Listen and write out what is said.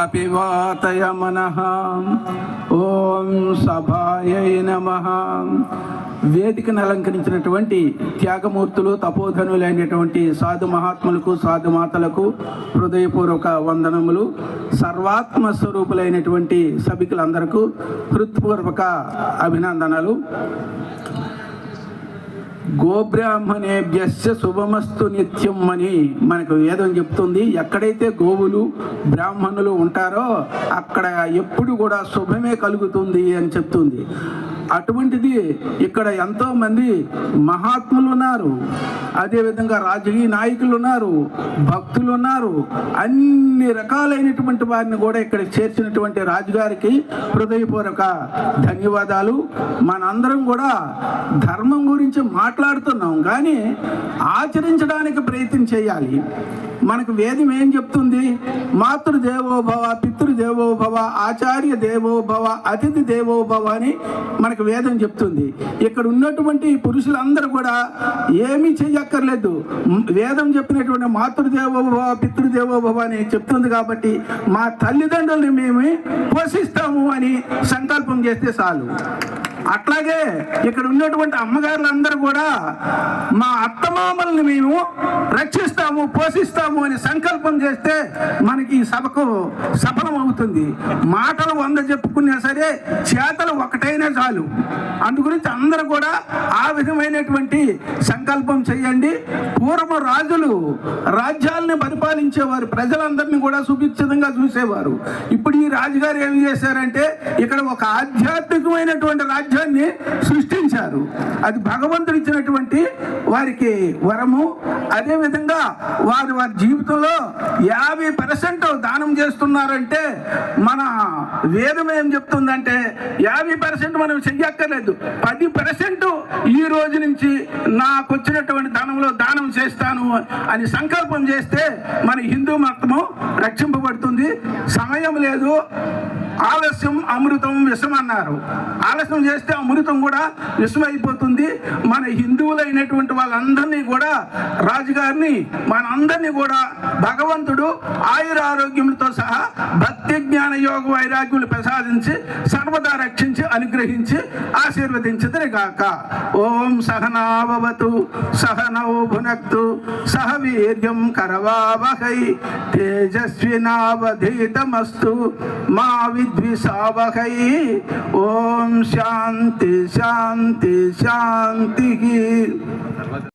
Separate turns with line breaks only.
అపివాతయ మనః. ఓం సభాయై నమః. వేదికను అలంకరించినటువంటి త్యాగమూర్తులు, తపోధనులైనటువంటి సాధు మహాత్ములకు, సాధు మాతలకు హృదయపూర్వక వందనములు. సర్వాత్మ స్వరూపులైనటువంటి సభికులందరకు హృత్పూర్వక అభినందనలు. గోబ్రాహ్మణేభ్యస్య శుభమస్తు నిత్యం అని మనకు వేదం చెప్తుంది. ఎక్కడైతే గోవులు బ్రాహ్మణులు ఉంటారో అక్కడ ఎప్పుడు కూడా శుభమే కలుగుతుంది అని చెప్తుంది. అటువంటిది ఇక్కడ ఎంతోమంది మహాత్ములు ఉన్నారు, అదేవిధంగా రాజకీయ నాయకులు ఉన్నారు, భక్తులు ఉన్నారు. అన్ని రకాలైనటువంటి వారిని కూడా ఇక్కడ చేర్చినటువంటి రాజుగారికి హృదయపూర్వక ధన్యవాదాలు. మనందరం కూడా ధర్మం గురించి మాట్లాడుతున్నాం కానీ ఆచరించడానికి ప్రయత్నం చేయాలి. మనకు వేదం ఏం చెప్తుంది? మాతృదేవోభవ, పితృదేవోభవ, ఆచార్య దేవోభవ, అతిథి దేవోభవ అని మనకు వేదం చెప్తుంది. ఇక్కడ ఉన్నటువంటి పురుషులందరూ కూడా ఏమీ చెయ్యక్కర్లేదు. వేదం చెప్పినటువంటి మాతృదేవోభవ, పితృదేవోభవ అని చెప్తుంది కాబట్టి మా తల్లిదండ్రుల్ని మేము పోషిస్తాము అని సంకల్పం చేస్తే చాలు. అట్లాగే ఇక్కడ ఉన్నటువంటి అమ్మగారులందరూ కూడా మా అత్తమామల్ని మేము రక్షిస్తాము, పోషిస్తాము అని సంకల్పం చేస్తే మనకి ఈ సభకు సఫలం అవుతుంది. మాటలు 100 చెప్పుకున్నా సరే చేతలు ఒకటైనా చాలు. అందుగురించి అందరూ కూడా ఆ విధమైనటువంటి సంకల్పం చేయండి. పూర్వ రాజులు రాజ్యాలని పరిపాలించేవారు, ప్రజలందరినీ కూడా సుభిక్షితంగా చూసేవారు. ఇప్పుడు ఈ రాజుగారు ఏం చేశారంటే ఇక్కడ ఒక ఆధ్యాత్మికమైనటువంటి రాజ్యాన్ని సృష్టించారు. అది భగవంతుడు ఇచ్చినటువంటి వారికి వరము. అదేవిధంగా వారి జీవితంలో 50% దానం చేస్తున్నారంటే మన వేదం ఏం చెప్తుందంటే 50% మనం చెయ్యక్కర్లేదు, 10% ఈ రోజు నుంచి నాకు వచ్చినటువంటి ధనంలో దానం చేస్తాను అని సంకల్పం చేస్తే మన హిందూ మతము రక్షింపబడుతుంది. సమయం లేదు, ఆలస్యం అమృతం విషం అన్నారు. ఆలస్యం చేస్తే అమృతం కూడా విషం అయిపోతుంది. మన హిందువులైనటువంటి వాళ్ళందరినీ కూడా రాజుగారిని మనందరినీ కూడా భగవంతుడు ఆయురారోగ్యములతో సహా భక్తి జ్ఞాన యోగ వైరాగ్యములు ప్రసాదించి సర్వదా రక్షించి అనుగ్రహించి ఆశీర్వదించదురు గాక. ఓం సహనావవతు సహనౌ భునక్తు సహ వీర్యం కరవావహై తేజస్వినావధీతమస్తు మా విద్విషావహై. ఓం శాంతి శాంతి శాంతి.